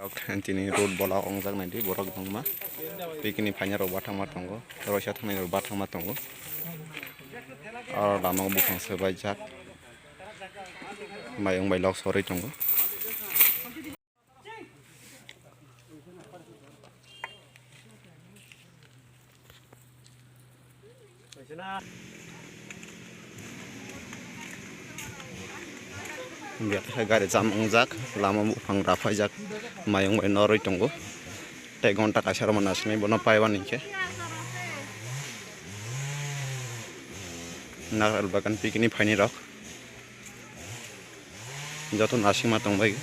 Tini road bola ongjak naidi borok bangma pikini faina rok bathangma tongo roisa thangnai rok bathangma tongo aro lama buphang sebaijak mayung bai lok soroi tongo biar gari jam ongjak lama buphang rafaijak mayung bai noroi tongo tei gonta kaisar manasini bono paibani ke nagal bagan pikini faini rok joto nasingma tongbai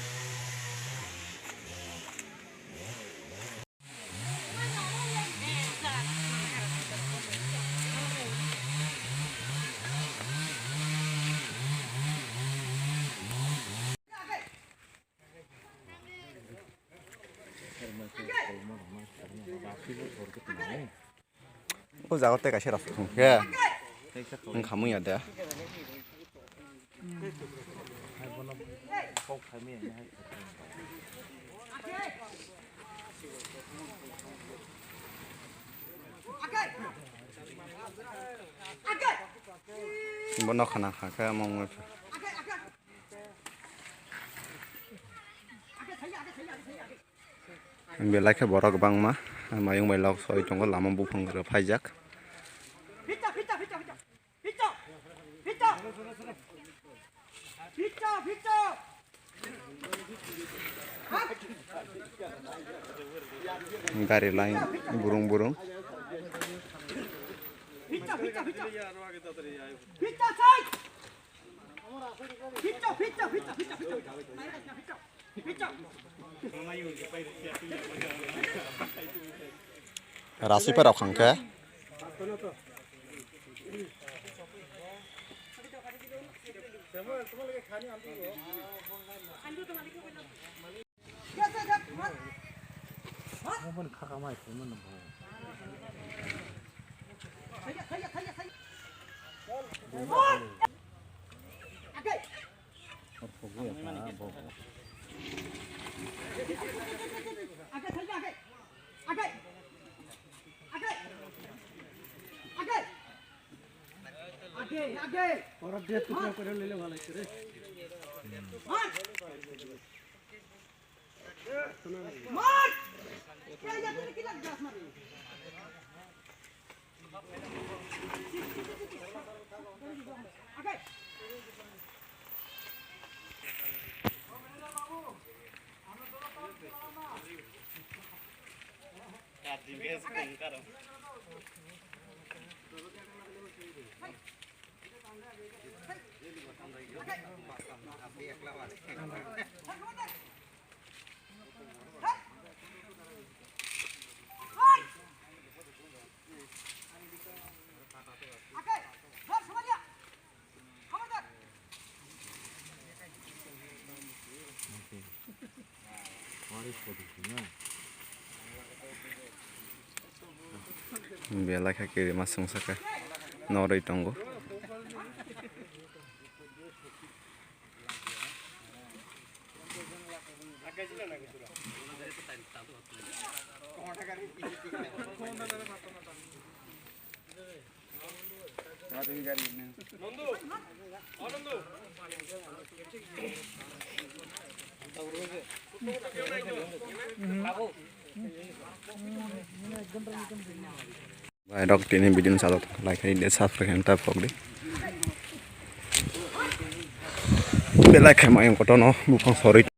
o jago te kaisar afung ke ang khamu ya da bono khana khaka mong belai ke borok bangma mayung bai lok soi tongo lama buphang ro phaijak gari lain burung-burung rasi perok khangke belai ke kiri masung saka noroi tongo Rok tini bidin salot like ini subscribe tap pogdi belai ke mayung kotor no buphang soroi